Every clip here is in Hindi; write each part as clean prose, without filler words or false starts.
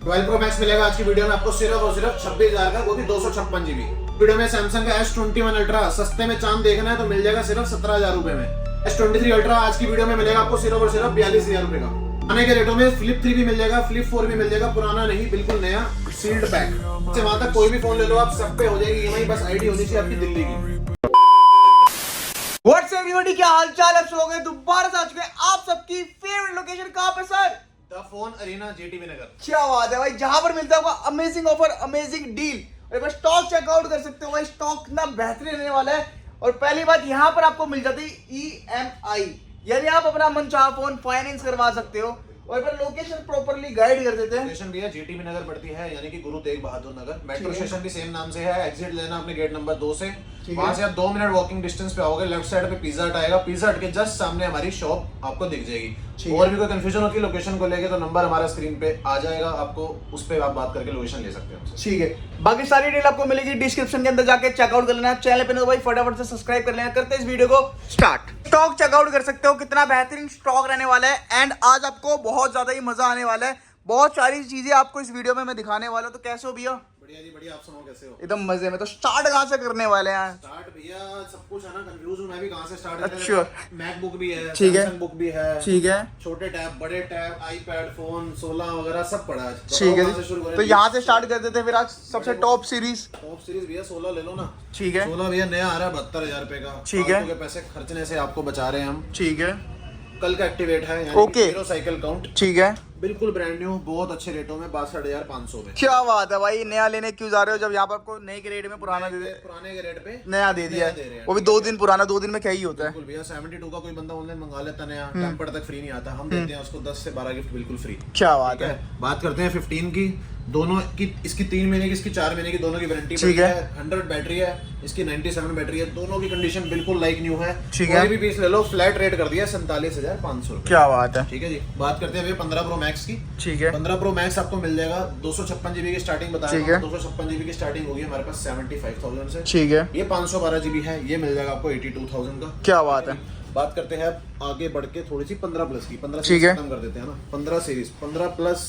12 Pro Max मिलेगा आज की वीडियो में आपको सिर्फ और सिर्फ 26,000 का, वो भी 256 GB। वीडियो में सैमसंग का S21 अल्ट्रा सस्ते में चांद देखना है तो मिल जाएगा सिर्फ 17,000 रुपए में। S23 अल्ट्रा आज की वीडियो में मिलेगा आपको सिर्फ और सिर्फ 42,000 रुपए का। आने के रेटों में फ्लिप 3 भी मिल जाएगा, फ्लिप 4 भी मिल जाएगा, पुराना नहीं, बिल्कुल नया सील्ड पैक से। वहां तक कोई भी फोन ले लो आप, सब पे हो जाएगी EMI, बस आईडी होनी चाहिए आपकी दिल्ली की। व्हाट्सएप एवरीबॉडी, क्या हाल चाल है? आप सब लोग दोबारा से आ चुके हैं आप सबकी फेवरेट लोकेशन। कहां पे sir? The phone arena, JTB Nagar. क्या बात है भाई, जहां पर मिलता होगा अमेजिंग ऑफर, अमेजिंग डील। और बस स्टॉक चेकआउट कर सकते हो भाई, स्टॉक इतना बेहतरीन रहने वाला है। और पहली बात, यहाँ पर आपको मिल जाती है EMI, यानी आप अपना मनचाहा फोन फाइनेंस करवा सकते हो। और फिर लोकेशन प्रॉपर्ली गाइड कर देते हैं। लोकेशन भी है JTB नगर पड़ती है, यानी कि गुरु तेग बहादुर नगर। मेट्रो स्टेशन भी सेम नाम से है। एग्जिट लेना अपने गेट नंबर 2 से। वहां से आप 2 मिनट वॉकिंग डिस्टेंस पे आओगे, लेफ्ट साइड पे पिज्जा हट आएगा, पिज्जा हट के जस्ट सामने हमारी शॉप आपको दिख जाएगी। और भी कोई कंफ्यूजन होती है लोकेशन को लेके तो नंबर हमारा स्क्रीन पे आ जाएगा, आपको उस पे आप बात करके लोकेशन ले सकते हो। ठीक है, बाकी सारी डिटेल आपको मिलेगी डिस्क्रिप्शन के अंदर, जाके चेकआउट कर लेना। चैनल पे तो भाई फटाफट से सब्सक्राइब कर लेना। करते हैं इस वीडियो को स्टार्ट। स्टॉक चेकआउट कर सकते हो, कितना बेहतरीन स्टॉक रहने वाला है। एंड आज आपको बहुत ज्यादा ही मजा आने वाला है। बहुत सारी चीजें आपको इस वीडियो में मैं दिखाने वाला हूँ। तो कैसे हो भैया? बढ़िया जी बढ़िया, आप सुनाओ कैसे हो? एकदम मजे में। तो स्टार्ट कहाँ से करने वाले हैं? स्टार्ट भैया सब कुछ है ना, कंफ्यूज हूं मैं भी कहां से स्टार्ट करें। अच्छा। मैकबुक भी है, ठीक है, सैमसंग बुक भी है, ठीक है, छोटे टैब, बड़े टैब, आईपैड, फोन 16 वगैरह सब पड़ा है। ठीक है। तो यहाँ से स्टार्ट कर देते हैं फिर आज सबसे टॉप सीरीज। टॉप सीरीज भैया 16 ले लो ना। ठीक है, 16 भैया नया आ रहा है 72,000 रुपए का। ठीक है, फालतू के पैसे खर्चने से आपको बचा रहे हैं हम। ठीक है, कल का एक्टिवेट है, ओके, हीरो साइकिल काउंट, ठीक है, बिल्कुल ब्रांड न्यू, बहुत अच्छे रेटों में 62,500 में। क्या बात है भाई, नया लेने क्यों जा रहे हो जब यहाँ पर आपको नए के रेट में पुराना दे दे? पुराने के रेट पे नया दे दिया है, वो भी 2 दिन पुराना। 2 दिन में क्या ही होता है। बिल्कुल भैया 72 का कोई बंदा ऑनलाइन मंगा लेता नया, टेम्पर तक फ्री नहीं आता, हम देते हैं उसको 10 से 12 गिफ्ट बिल्कुल फ्री। क्या बात है। बात करते हैं 15 की, दोनों की, इसकी 3 महीने की, इसकी 4 महीने की, दोनों की वारंटी ठीक है। 100 बैटरी है, इसकी 97 बैटरी है, दोनों की कंडीशन बिल्कुल लाइक न्यू है। ठीक है, कोई भी पीस ले लो, फ्लैट रेट कर दिया 47,500 रुपए। क्या बात है। ठीक है जी। बात करते हैं भैया 15 प्रो मैक्स की। ठीक है, 15 प्रो मैक्स आपको मिल जाएगा 256 GB की स्टार्टिंग बताया। ठीक है, 256 GB की स्टार्टिंग होगी हमारे पास 75,000 से। ठीक है, ये 512 GB है, ये मिल जाएगा आपको 82,000 का। क्या बात है। बात करते हैं आगे बढ़ के थोड़ी सी 15 प्लस की। 15 ठीक है, खत्म कर देते हैं ना। 15 सीरीज, 15 प्लस,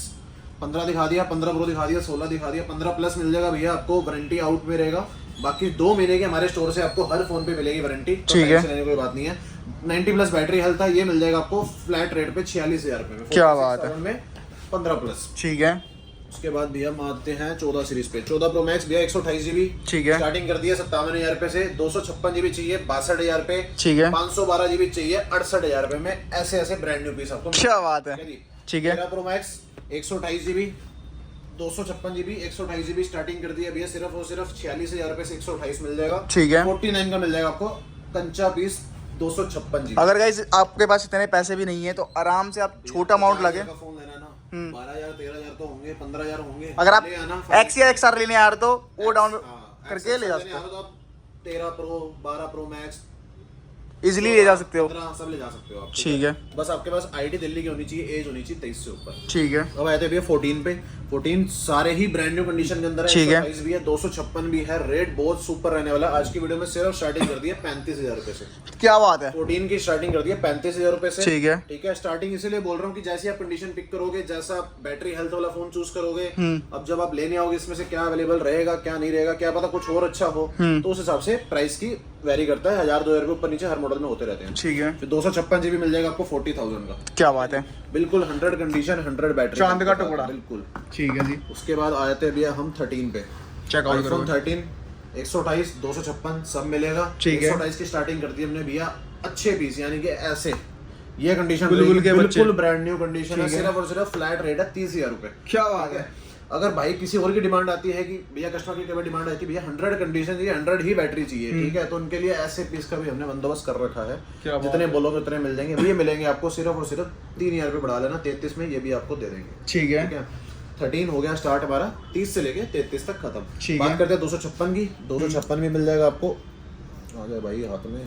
15 दिखा दिया, 15 प्रो दिखा दिया, 16 दिखा दिया। 15 प्लस मिल जाएगा भैया आपको, वारंटी आउट में रहेगा। बाकी 2 महीने के हमारे स्टोर से आपको हर फोन पे मिलेगी वारंटी, तो ठीक है, लेने की कोई बात नहीं है। 90 प्लस बैटरी हेल्थ है, ये मिल जाएगा आपको फ्लैट रेट पे 46,000 रुपए में। क्या बात है। में 15 प्लस। ठीक है, उसके बाद भैया हम आते हैं 14 सीरीज पे। 14 प्रो मैक्स भैया 128 GB, ठीक है, स्टार्टिंग कर दिया 57,000 रुपए से। 256 GB चाहिए 62,000 रुपए, ठीक है, 512 GB चाहिए 68,000 रुपए में। ऐसे ऐसे ब्रांड न्यू पीस आपको। क्या बात है। ठीक है, 13 pro max 128 GB, 256 GB, 128 GB starting कर दिया भैया सिर्फ और सिर्फ 46,000 रुपए से 128 मिल जाएगा। ठीक है, 49 का मिल जाएगा आपको कंचा पीस 256 GB। अगर गाइस आपके पास इतने पैसे भी नहीं है तो आराम से आप छोटा अमाउंट लगे, 12,000 13,000 तो होंगे, 15,000 होंगे। अगर आप एक्स या XR लेने आ रहे तो वो डाउन करके ले जा सकते हो। 13 प्रो, 12 प्रो मैक्स इजिली ले जा सकते हो, 15 सब ले जा सकते हो आप। ठीक है, बस आपके पास आईडी दिल्ली की होनी चाहिए, एज होनी चाहिए 23 से ऊपर। ठीक है। अब आते हैं भैया 14 पे। 14 सारे ही ब्रांड न्यू कंडीशन के अंदर है। ठीक है, 128 भी है, 256 भी है। रेट बहुत सुपर रहने वाला है। आज की वीडियो में सिर्फ स्टार्टिंग कर दी है 35,000 रुपए से। क्या बात है। 14 की स्टार्टिंग कर दी है 35,000 रुपए से। ठीक है, ठीक है। स्टार्टिंग इसीलिए बोल रहा हूँ कि जैसे आप कंडीशन पिक करोगे, जैसा आप बैटरी हेल्थ वाला फोन चूज करोगे, अब जब आप लेने आओगे इसमें से क्या अवेलेबल रहेगा क्या नहीं रहेगा, क्या पता कुछ और अच्छा हो, तो उस हिसाब से प्राइस की वेरी करता है। 1,000-2,000 रुपए ऊपर नीचे हर मॉडल में होते रहते हैं। ठीक है। फिर 256 GB मिल जाएगा आपको 40,000 का। क्या बात है। बिल्कुल 100 कंडीशन, 100 बैटरी, चांद का टुकड़ा। बिल्कुल। ठीक है जी। उसके बाद आ जाते हैं भैया हम 13 पे। चेकआउट करो। iPhone 13 128, 256 सब मिलेगा। ठीक है। 128 की स्टार्टिंग कर दी हमने भैया, अच्छे पीस यानी कि ऐसे ये कंडीशन बुलबुल के बच्चे। बिल्कुल ब्रांड न्यू कंडीशन है। सिर्फ और सिर्फ फ्लैट रेट है 30,000 रुपए। क्या बात है। अगर भाई किसी और की डिमांड आती है कि भैया कस्टमर की कभी डिमांड आती है भैया 100 कंडीशन चाहिए, 100 ही बैटरी चाहिए, ठीक है, तो उनके लिए ऐसे पीस का भी हमने बंदोबस्त कर रखा है। जितने बोलोगे उतने मिल जाएंगे। ये मिलेंगे आपको सिर्फ और सिर्फ 3,000 रुपए बढ़ा लेना, 33 में ये भी आपको दे देंगे। ठीक है। 13 हो गया स्टार्ट हमारा, 30 से लेके 33 तक खत्म। ठीक बात है। करते हैं 256 की। 256 भी मिल जाएगा आपको। आ जाए भाई हाथ में।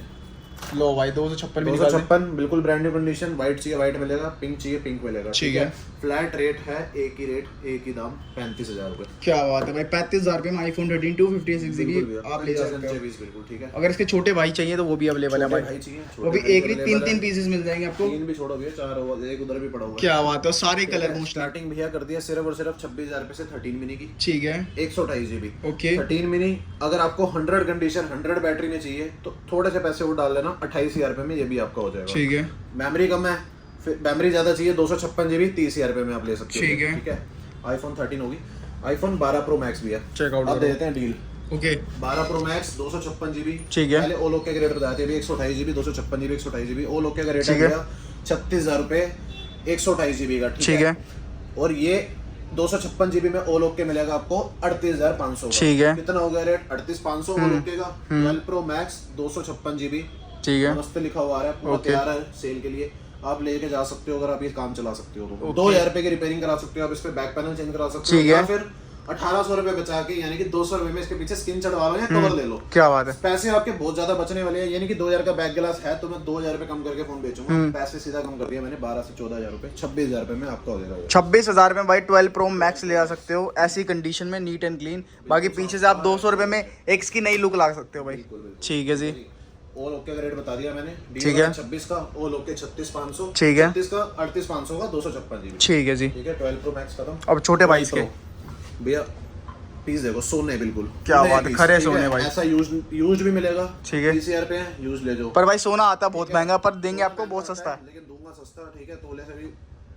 लो भाई 256 भी दो निकाल सौ दे। छप्पन बिल्कुल ब्रांड न्यू कंडीशन। व्हाइट चाहिए व्हाइट मिलेगा, पिंक चाहिए पिंक मिलेगा। ठीक है। फ्लैट रेट है, एक ही रेट एक ही दाम 35,000 रुपए। क्या बात है भाई, 35,000 रुपए में आईफोन 13 256 GB आप ले जा सकते हो। बिल्कुल ठीक है। अगर इसके छोटे भाई चाहिए तो वो भी अवेलेबल है छोटे भाई, भाई चाहिए, वो भी छोटे भाई एक नहीं available 3 है। पीसेस मिल जाएंगे आपको। 3 भी छोड़ो भैया, 4 होगा, एक उधर भी पड़ा हुआ है। क्या बात है, सारे कलर मोस्टली। स्टार्टिंग भैया कर दिया सिर्फ और सिर्फ 26,000 रुपए से 13 मिनी की, ठीक है 128 GB। ओके 13 मिनी अगर आपको 100 कंडीशन 100 बैटरी में चाहिए तो थोड़े से पैसे और डाल लेना, 28,000 रुपए में ये भी आपका हो जाएगा। ठीक है। मेमोरी कम है, फिर मेमोरी ज्यादा चाहिए, 256 GB 30,000 रुपए में आप ले सकते हो। ठीक है। ठीक है। आईफोन 13 होगी, आईफोन 12 प्रो मैक्स भी है। चेकआउट अब दे देते हैं deal. Okay 12 pro max 256 GB। ठीक है। पहले ओलोक के रेट बताए थे, अभी 128 GB 256 GB 128 GB। ओलोक का रेट ठीक है। है 36,000 रुपए 128 GB का। ठीक है। और ये 256 GB में ओलोक के मिलेगा आपको 38,500 का। ठीक है। कितना हो गया रेट? 38,500 ओलोक के का। 12 प्रो मैक्स 256 GB, ठीक है। नमस्ते लिखा हुआ आ रहा है, पूरा ओके। तैयार है सेल के लिए। आप लेके जा सकते हो, अगर आप ये काम चला सकते हो तो ओके। 2,000 रुपए की रिपेयरिंग करा सकते हो, आप इस पे बैक पैनल चेंज करा सकते हो, ठीक है। या फिर 1,800 रुपए बचा के यानी कि 200 रुपए में इसके पीछे स्किन चढ़वा लो या कवर ले लो। क्या बात है, पैसे आपके बहुत ज्यादा बचने वाले हैं, यानी कि 2,000 का बैक ग्लास है तो मैं 2,000 रुपए कम करके फोन बेचूंगा। पैसे सीधा कम कर दिया मैंने, 12 से 14,000 रुपए, 26,000 रुपए में आपका हो जाएगा ये। 26,000 में भाई 12 प्रो मैक्स ले आ सकते हो ऐसी कंडीशन में, नीट एंड क्लीन। बाकी पीछे से आप 200 रुपए में एक की नई लुक ला सकते हो भाई। बिल्कुल, बिल्कुल। ठीक है जी। ऑल ओके का रेट बता दिया मैंने। ठीक है। 26 का ऑल ओके 36,500। ठीक है। 36 का 38,500 का 256 GB। ठीक है जी। ठीक है। 12 प्रो मैक्स खत्म। अब छोटे भाई इसके भैया पीस देखो, सोने बिल्कुल। क्या नए बात है, पीस, खरे ठीक है? सोने भाई। ऐसा यूज भी मिलेगा। ठीक है। 30,000 पे है, यूज ले जाओ। पर भाई सोना आता बहुत महंगा, पर देंगे आपको बहुत सस्ता है, लेकिन दूंगा सस्ता। ठीक है। तोले से भी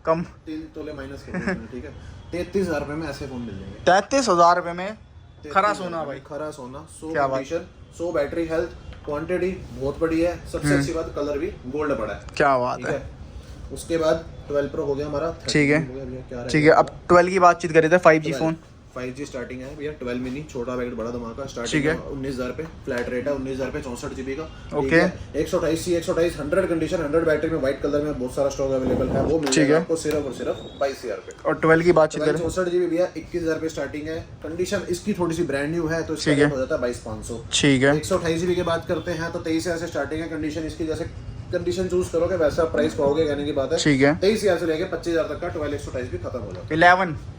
कम। 3 तोले माइनस कर देंगे। ठीक है। 33,000 रुपए में ऐसे फोन मिल जाएंगे। 33,000 रुपए में खरा 33,000 सोना में भाई। खरा सोना। 100 क्या बात। कंडीशन, 100 बैटरी हेल्थ, क्वांटिटी बहुत बढ़िया है। सबसे अच्छी बात कलर भी गोल्ड पड़ा है। क्या बात ठीक है। है। उसके बाद 12 प्रो हो गया हमारा। ठीक है। 13 हो गया भैया, क्या ठीक है, अब 12 की बातचीत करें थे, 5G फोन। 5G स्टार्टिंग है भैया। 12 मिनी छोटा पैकेट बड़ा धमाका ठीक स्टार्टिंग है। है 19,000 पे। फ्लैट रेट है 19,000 पे 64 GB का। ओके। 128 100 कंडीशन 100 बैटरी में व्हाइट कलर में बहुत सारा स्टॉक अवेलेबल है, वो मिल ठीक है। जाएगा आपको सिर्फ और सिर्फ 22,000 पे। और 12 की बातचीत करें, 64 GB भैया 21,000 पे स्टार्टिंग है। कंडीशन इसकी थोड़ी सी ब्रांड न्यू है तो इसका ठीक है। रेट हो जाता है 22,500। ठीक है। 128 GB की बात करते हैं तो 23,000 से स्टार्टिंग है। कंडीशन इसकी जैसे कंडीशन चूज करोगे वैसा प्राइस पाओगे, कहने की बात है। ठीक है। 23,000 से लेके 25,000 तक का 12 128 भी खत्म हो जाता 11 है।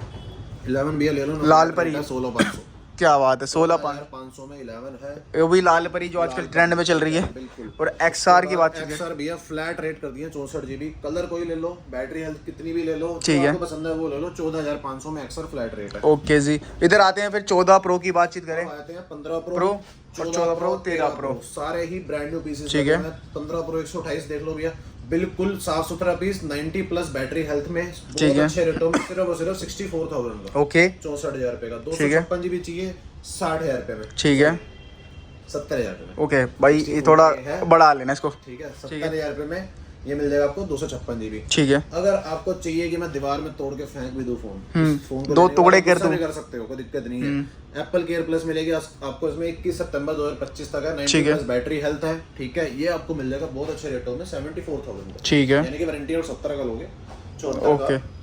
11 भैया ले लो ना, लाल परी। 16,500। क्या बात है, 16,500 500 में 11 है। वो भी लाल परी जो आजकल ट्रेंड में चल रही है। बिल्कुल। और XR की बात करें, XR भैया फ्लैट रेट कर दिए 64 GB। कलर कोई ले लो, बैटरी हेल्थ कितनी भी ले लो, ठीक जो है। आपको पसंद है वो ले लो। 14,500 में XR फ्लैट रेट है। ओके जी। इधर आते हैं फिर 14 प्रो की बातचीत करें। आते हैं 15 प्रो प्रो और 14 प्रो 13 प्रो सारे ही ब्रांड न्यू पीसेस। ठीक है। 15 प्रो 128 देख लो भैया, बिल्कुल साफ सुथरा पीस, 90 प्लस बैटरी हेल्थ में, ठीक बहुत है। अच्छे रेटों में, सिर्फ और सिर्फ 64,000 का, ओके 64,000 रुपए का। ठीक है। 256 GB चाहिए 60,000 रुपए में, ठीक है। 70,000 रुपए में। ओके भाई ये थोड़ा है। बढ़ा लेना इसको। ठीक है। ठीक है। 70,000 रुपए में ये मिल जाएगा आपको 256 GB। ठीक है। अगर आपको चाहिए कि मैं दीवार में तोड़ के फेंक भी दूं फोन, फोन को दो लेने टुकड़े वाला कर गुस्सा दूं। भी कर सकते हो, कोई दिक्कत नहीं है। एप्पल केयर प्लस मिलेगी आपको इसमें 21 सितंबर 2025 तक है। 90 ठीक है। प्लस बैटरी हेल्थ है। ठीक है। ये आपको मिल जाएगा बहुत अच्छे रेटों में 74,000 का। ठीक है। यानी कि वारंटी और 70 का लोगे 74 ओके। का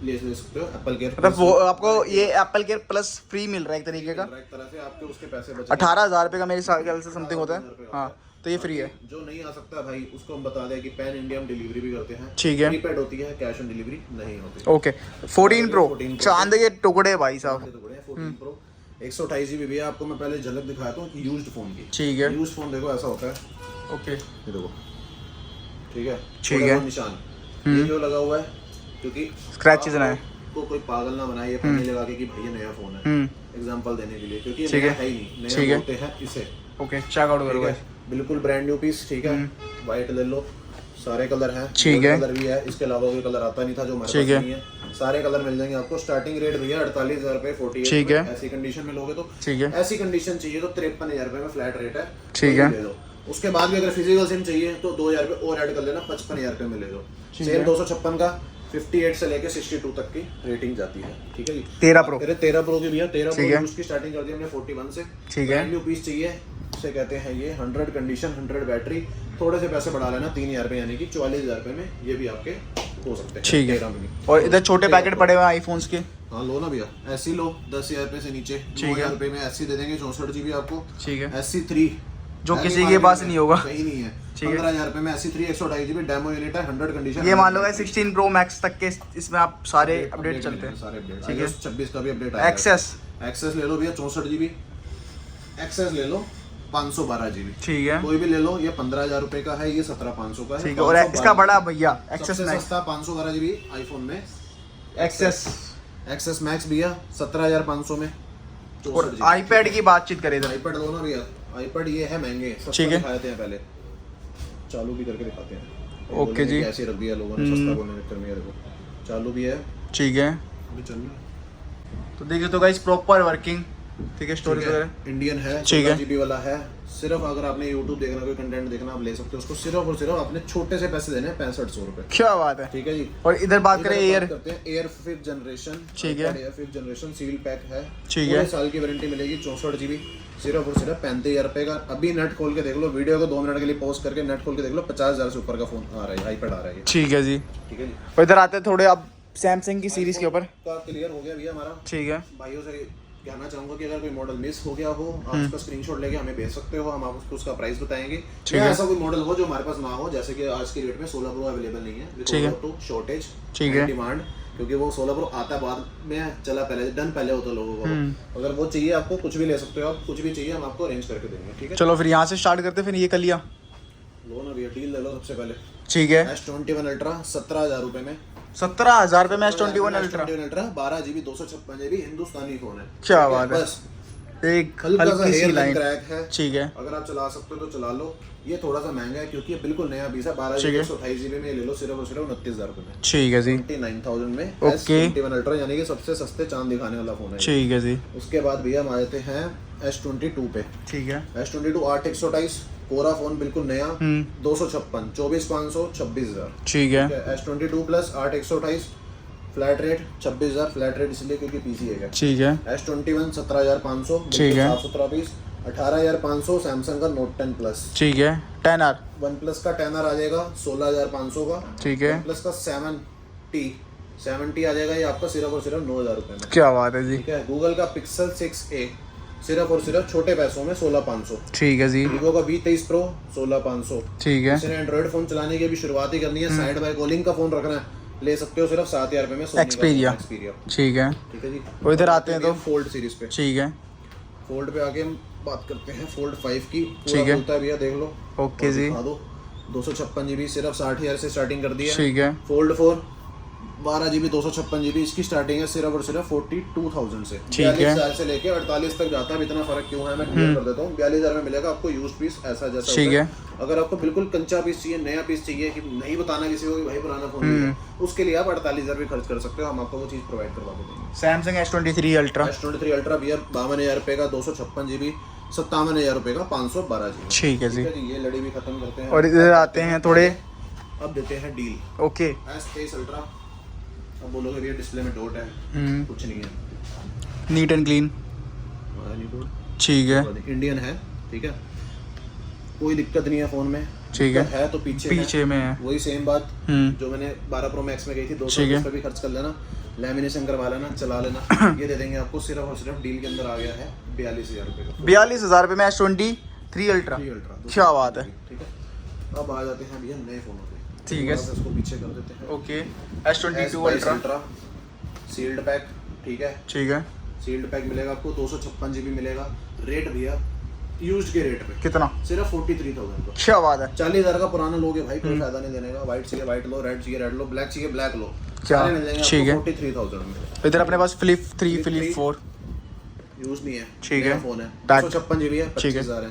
ले सकते हो। एप्पल केयर मतलब वो आपको ये एप्पल केयर प्लस फ्री मिल रहा है एक तरीके का। एक तरह से आपके उसके पैसे बचे। 18,000 रुपए का मेरे ख्याल से समथिंग होता है। हाँ तो ये फ्री है। जो नहीं आ सकता भाई उसको हम बता दें कि पैन इंडिया हम डिलीवरी भी करते हैं। ठीक है। प्रीपेड होती है, कैश ऑन डिलीवरी नहीं होती। Okay 14 pro 14 Pro। चांद के टुकड़े भाई साहब। 14 प्रो 128 GB भैया। आपको मैं पहले झलक दिखाता हूँ यूज्ड फोन की। ठीक है। यूज्ड फोन देखो ऐसा होता है। ओके ये देखो, ठीक है। ठीक थोड़ा है। बहुत निशान ये जो लगा हुआ है, क्योंकि स्क्रैचेस ना है। को कोई पागल ना बनाए ये पन्नी लगा के कि भैया नया फोन है, एग्जांपल देने के लिए, क्योंकि ये ठीक नया है। है ही नहीं। ठीक नया है। बोलते हैं इसे। ओके चेक आउट करो ठीक भाई। है। बिल्कुल ब्रांड न्यू पीस। ठीक है। व्हाइट ले लो, सारे कलर हैं। ठीक है। कलर भी है, इसके अलावा कोई कलर आता नहीं था जो हमारे ठीक पास है। नहीं है। सारे कलर मिल जाएंगे आपको। स्टार्टिंग रेट भैया 48,000 रुपए 48। ठीक है। ऐसी कंडीशन में लोगे तो, ठीक है। ऐसी कंडीशन चाहिए तो 53,000 रुपए में फ्लैट रेट है। ठीक तो है। ले लो। उसके बाद भी अगर फिजिकल सिम चाहिए तो 2,000 रुपए और ऐड कर लेना, 55,000 रुपए में ले लो। ठीक सेम है। 256 का 58 से लेके 62 तक की रेटिंग जाती है। ठीक है जी। 13 प्रो। 13 प्रो की भैया 13 ठीक है। प्रो उसकी स्टार्टिंग कर दी हमने 41 से। ठीक है। ब्रांड न्यू पीस चाहिए उसे कहते हैं ये 100 कंडीशन 100 बैटरी। थोड़े से पैसे बढ़ा लेना 3,000 रुपए यानी कि 44,000 रुपए में ये भी आपके हो सकते हैं। ठीक है। 13 मिनी। और इधर छोटे पैकेट पड़े हुए हैं आईफोन्स के। हाँ लो ना भैया, ऐसी लो 10,000 रुपए से नीचे। ठीक है। 9,000 रुपए में ऐसी दे देंगे 64 GB आपको। ठीक है। SC3 जो है किसी नहीं के पास market नहीं में, होगा। कहीं नहीं है। ठीक है। 15,000 रुपए में SC3 128 GB डेमो यूनिट है, 100 कंडीशन। ये मान लो 16 प्रो मैक्स तक के इसमें आप सारे अपडेट चलते हैं। सारे अपडेट। ठीक है। 26 का भी अपडेट आया। एक्सेस ले लो भैया 64 GB। एक्सेस ले लो 512 GB। ठीक है। कोई भी ले लो, ये 15,000 रुपए का है, ये 17,500 का है। ठीक है। और इसका बड़ा भैया एक्सेस सबसे मैक्स, सस्ता 512 GB आईफोन में एक्सेस मैक्स भैया 17,500 में। और 64 GB। आईपैड की बातचीत करें इधर। आईपैड लो ना भैया, आईपैड ये है महंगे, सस्ता ठीक है। दिखाते हैं पहले, चालू भी करके दिखाते हैं। ओके जी। कैसे रख दिया लोगों ने सस्ता बोलने के चक्कर में, ये देखो चालू भी है, ठीक है। अभी चल रहा है। तो देखिए तो गाइस प्रॉपर वर्किंग, ठीक है, स्टोरेज वगैरह इंडियन है, ठीक है। 16 GB वाला है। सिर्फ अगर आपने YouTube देखना, कोई कंटेंट देखना, आप ले सकते हो उसको। सिर्फ और सिर्फ आपने छोटे से पैसे देने हैं, 6500 रुपए। क्या बात है। ठीक है जी। और इधर बात करें एयर, करते हैं एयर 5th जनरेशन। ठीक है। Air 5th generation seal pack है, ठीक है। पूरे साल की वारंटी मिलेगी, 64 GB। सिर्फ और सिर्फ 35,000 रुपए का। अभी नेट खोल के देख लो, वीडियो को 2 मिनट के लिए पॉज करके नेट खोल के देख लो, 50,000 से ऊपर का फोन आ रहा है, आईपैड आ रहा है। ठीक है जी। ठीक है जी। और इधर आते हैं थोड़े अब सैमसंग की सीरीज के ऊपर। का क्लियर हो गया भैया हमारा। ठीक है। भाइयों से कहना चाहूंगा कि अगर कोई मॉडल मिस हो गया हो, आप उसका स्क्रीनशॉट लेके हमें भेज सकते हो, हम आपको उसका प्राइस बताएंगे। ठीक या है। ऐसा कोई मॉडल हो जो हमारे पास ना हो, जैसे कि आज की डेट में 16 प्रो अवेलेबल नहीं है, ठीक है। तो शॉर्टेज, ठीक है। डिमांड, क्योंकि वो 16 प्रो आता बाद में, चला पहले, डन पहले होता लोगों को। अगर वो चाहिए आपको, कुछ भी ले सकते हो आप, कुछ भी चाहिए हम आपको अरेंज करके देंगे। ठीक है। चलो फिर यहाँ से स्टार्ट करते हैं, फिर ये कर लिया। लो ना भैया, डील ले लो सबसे पहले। ठीक है। S21 अल्ट्रा 17,000 रुपए में। 17,000 रुपए में S21 अल्ट्रा। 12 GB 256 GB हिंदुस्तानी फोन है। क्या बात है। बस एक हल्का सा हल्की सी हेयर लाइन, क्रैक है। ठीक है। अगर आप चला सकते हो तो चला लो। ये थोड़ा सा महंगा है क्योंकि ये बिल्कुल नया पीस है। 12 ठीक GB है। 128 GB में ये ले लो, सिर्फ और सिर्फ 29,000 रुपए में। ठीक है जी। 29,000 में ओके। S21 अल्ट्रा, यानी कि सबसे सस्ते चांद दिखाने वाला फोन है ये। ठीक है जी। उसके बाद भैया हम आ जाते हैं S22 पे। ठीक है। S22 8/128 कोरा फोन, बिल्कुल नया, 256, 24,500, 26,000। ठीक है। S22 plus 8/128 flat rate 26,000। Flat rate इसलिए क्योंकि पीसी है। ठीक है। S21 17,500, ठीक है। 17 पीस। 18,500 सैमसंग का Note 10 प्लस। ठीक है। 10R। वन प्लस का 10R आ जाएगा 16,500 का। ठीक है। वन प्लस का 7T आ जाएगा, ये आपका सिर्फ और सिर्फ 9,000 रुपए में। क्या बात है जी। ठीक है। गूगल का Pixel 6a सिर्फ और सिर्फ छोटे पैसों में 16,500। ठीक है जी। वीवो का V23 Pro 16,500। ठीक है। इसने एंड्रॉइड फोन चलाने की अभी शुरुआत ही करनी है, साइड बाय कॉलिंग का फोन रखना है, ले सकते हो सिर्फ 7,000 रुपए में। Sony का Xperia। Xperia। ठीक है। ठीक है जी। और इधर आते हैं तो फोल्ड सीरीज पे। ठीक है। फोल्ड पे आके हम बात करते हैं फोल्ड 5 की। ठीक है। होता है भैया, देख लो। ओके और जी। दिखा दो। 256 GB सिर्फ 60,000 से स्टार्टिंग कर दी है। ठीक है। फोल्ड 4 12 GB 256 GB, इसकी स्टार्टिंग है सिर्फ और सिर्फ 42,000 से। ठीक है। 42,000 से लेके 48 तक जाता है। अब इतना फर्क क्यों है मैं क्लियर कर देता हूँ। 42,000 में मिलेगा आपको यूज पीस ऐसा जैसा ठीक होता है। अगर आपको बिल्कुल कंचा पीस चाहिए, नया पीस चाहिए, कि नहीं बताना किसी को कि भाई पुराना फोन नहीं है, उसके लिए आप 48,000 भी खर्च कर सकते हो, हम आपको वो चीज़ प्रोवाइड करवा के देंगे। Samsung S23 ultra. S23 ultra भैया 52,000 रुपए का 256 GB, 57,000 रुपए का 512 GB। ठीक है जी। ये लड़ी भी खत्म करते हैं। और इधर आते हैं थोड़े, अब देते हैं डील। ओके। S23 ultra. अब बोलोगे भैया डिस्प्ले में डॉट है, कुछ नहीं है, नीट एंड क्लीन। नहीं डॉट। ठीक है। इंडियन है, ठीक है, कोई दिक्कत नहीं है फोन में। ठीक है। दिक्कत है तो पीछे पीछे में है। वही सेम बात जो मैंने 12 प्रो मैक्स में गई थी, 200 ठीक है। पे भी खर्च कर लेना, लेमिनेशन करवा लेना, चला लेना। ये दे देंगे आपको सिर्फ और सिर्फ डील के अंदर आ गया है 42,000 रुपए का। 42,000 रुपए में S23 अल्ट्रा। क्या बात है। ठीक है। अब आ जाते हैं भैया नए फोनों पे। ठीक है। इसको पीछे कर देते हैं। Okay. S22 ultra. Sealed pack, ठीक है। ठीक है। सील्ड पैक मिलेगा आपको 256 GB मिलेगा। रेट भैया यूज्ड के रेट पे कितना? सिर्फ 43,000 का। क्या बात है। 40,000 का पुराना लोगे भाई, कोई फायदा नहीं देने का। व्हाइट चाहिए व्हाइट लो, रेड चाहिए रेड लो, ब्लैक चाहिए ब्लैक लो, क्या? सारे मिल जाएंगे ठीक है। आपको 43,000 में। इधर अपने पास फ्लिप 3, फ्लिप 4। यूज नहीं है, ठीक है। फोन है, Back- 256 GB है, ठीक है। 25,000 है।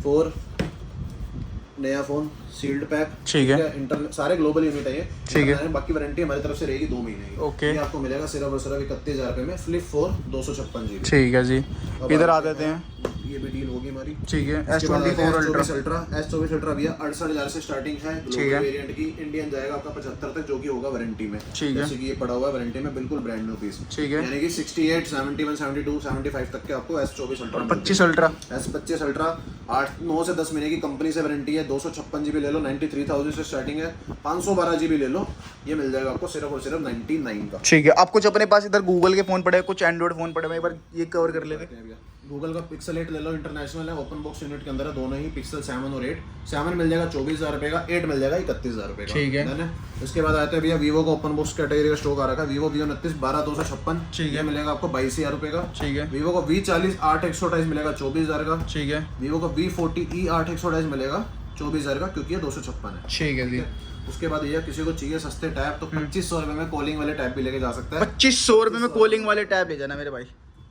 4। नया फोन, सील्ड पैक, ठीक है। इंटरनेट, सारे ग्लोबल यूनिट है ये। ठीक है। बाकी वारंटी हमारी तरफ से रहेगी 2 महीने की। ओके। ये आपको मिलेगा सिर्फ और सिर्फ 31,000 रुपए में। Flip 4 256 GB। ठीक है जी। अब इधर आ आते देते हैं। ये भी डील होगी हमारी। ठीक है। इसके बाद आते हैं S24 अल्ट्रा। S24 अल्ट्रा भैया 68,000 से स्टार्टिंग है। ठीक ग्लोबल है। वेरिएंट की इंडियन जाएगा आपका 75 तक, जो कि होगा वारंटी में। ठीक है। जैसे कि ये पड़ा हुआ है वारंटी में, बिल्कुल ब्रांड न्यू पीस। ठीक है। यानी कि 68, 71, 72, 75 तक के आपको S24 ultra. 25 ultra. S25 ultra 9 से 10 महीने की कंपनी से वारंटी है। 256 GB ले लो, 93,000 से स्टार्टिंग है। 512 GB ले लो, ये मिल जाएगा आपको सिर्फ और सिर्फ 99 का। ठीक है। आप कुछ अपने पास इधर गूगल के फोन पड़े, कुछ एंड्रॉइड फोन पड़े, मैं एक बार ये कवर कर लेते हैं। गूगल का पिक्सल 8 ले लो, इंटरनेशनल है, ओपन बॉक्स यूनिट के अंदर है दोनों ही, पिक्सल 7 और 8। 7 मिल जाएगा 24,000 रुपये का, 8 मिल जाएगा 31,000 रुपये का। ठीक है। Done है। इसके बाद आते हैं भैया वीवो का ओपन बॉक्स कैटेगरी का स्टॉक आ रखा है, वीवो V29 12,256। ठीक है। ये मिलेगा आपको 22,000 रुपये का। ठीक है। वीवो का V40 8/128 मिलेगा 24,000 का। ठीक है। वीवो का V40e 8/128 मिलेगा 24,000 का, क्योंकि ये 256 है। ठीक है जी। उसके बाद ये किसी को चाहिए सस्ते टैब तो 2500 रुपये में कॉलिंग वाले टैब भी लेके जा सकता है। 2500 रुपये में कॉलिंग वाले टैब ले जाना मेरे भाई।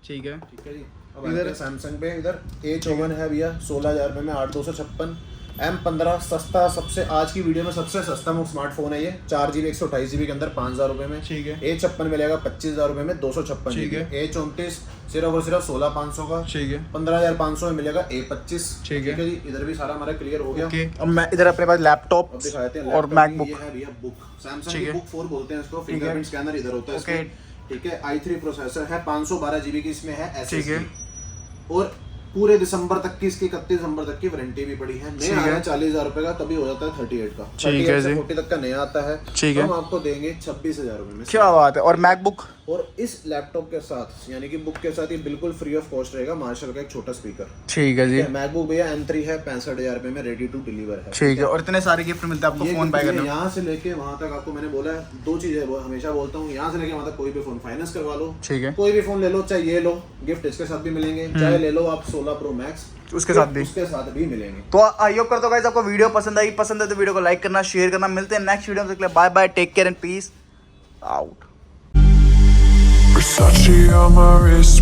ठीक है। ठीक है जी। अब इधर सैमसंग पे इधर A54 है भैया 16,000 रुपये में 8/256। M15 सस्ता, सबसे आज की वीडियो में सबसे सस्ता स्मार्टफोन है ये, 4GB 128GB के अंदर 5,000 रुपये में। ठीक है। A56 मिलेगा 25,000 रुपये में 256 ठीक है। A34 सिर्फ और सिर्फ 16,500 का। ठीक है। 15,500 में मिलेगा A25। ठीक है। जी। इधर भी सारा हमारा क्लियर हो गया। ओके, अब मैं इधर अपने पास लैपटॉप अब दिखाते हैं और लैपटॉप मैकबुक। ये है भैया बुक, सैमसंग ठीक की है। बुक 4 बोलते हैं इसको, ठीक है। फिंगरप्रिंट स्कैनर इधर होता है ओके। इसमें। ठीक है। i3 प्रोसेसर है, 512GB की इसमें है ठीक है। SSD, और पूरे दिसंबर तक की, इसकी 31 दिसंबर तक की वारंटी भी पड़ी है। ठीक नया है। है 40,000 रुपए का, तभी हो जाता है 38 का। ठीक है 38 से जी। 40 तक का नया आता है। ठीक है। हम आपको देंगे 26,000 रुपए में। क्या बात है। और मैकबुक? और इस लैपटॉप के साथ यानी कि बुक के साथ ये बिल्कुल फ्री ऑफ कॉस्ट रहेगा मार्शल का एक छोटा स्पीकर। ठीक है जी। मैकबुक भैया M3 है, 65,000 रुपए में रेडी टू डिलीवर है। ठीक है। और इतने सारे गिफ्ट मिलते हैं आपको ये फोन बाय करने में। यहाँ से लेके वहाँ तक आपको मैंने बोला है 2 चीजें हमेशा बोलता हूँ, यहाँ से लेके वहाँ तक कोई भी फोन फाइनेंस करवा लो, ठीक है। कोई भी फोन ले लो, चाहे ये लो गिफ्ट इसके साथ भी मिलेंगे, चाहे ले लो आप 16 Pro Max उसके साथ भी मिलेंगे। तो आई होप करता हूँ गाइस आपको वीडियो पसंद आई। पसंद है तो वीडियो को लाइक करना, शेयर करना। मिलते हैं नेक्स्ट वीडियो में। Bye bye, take care and peace out. Versace on my wrist.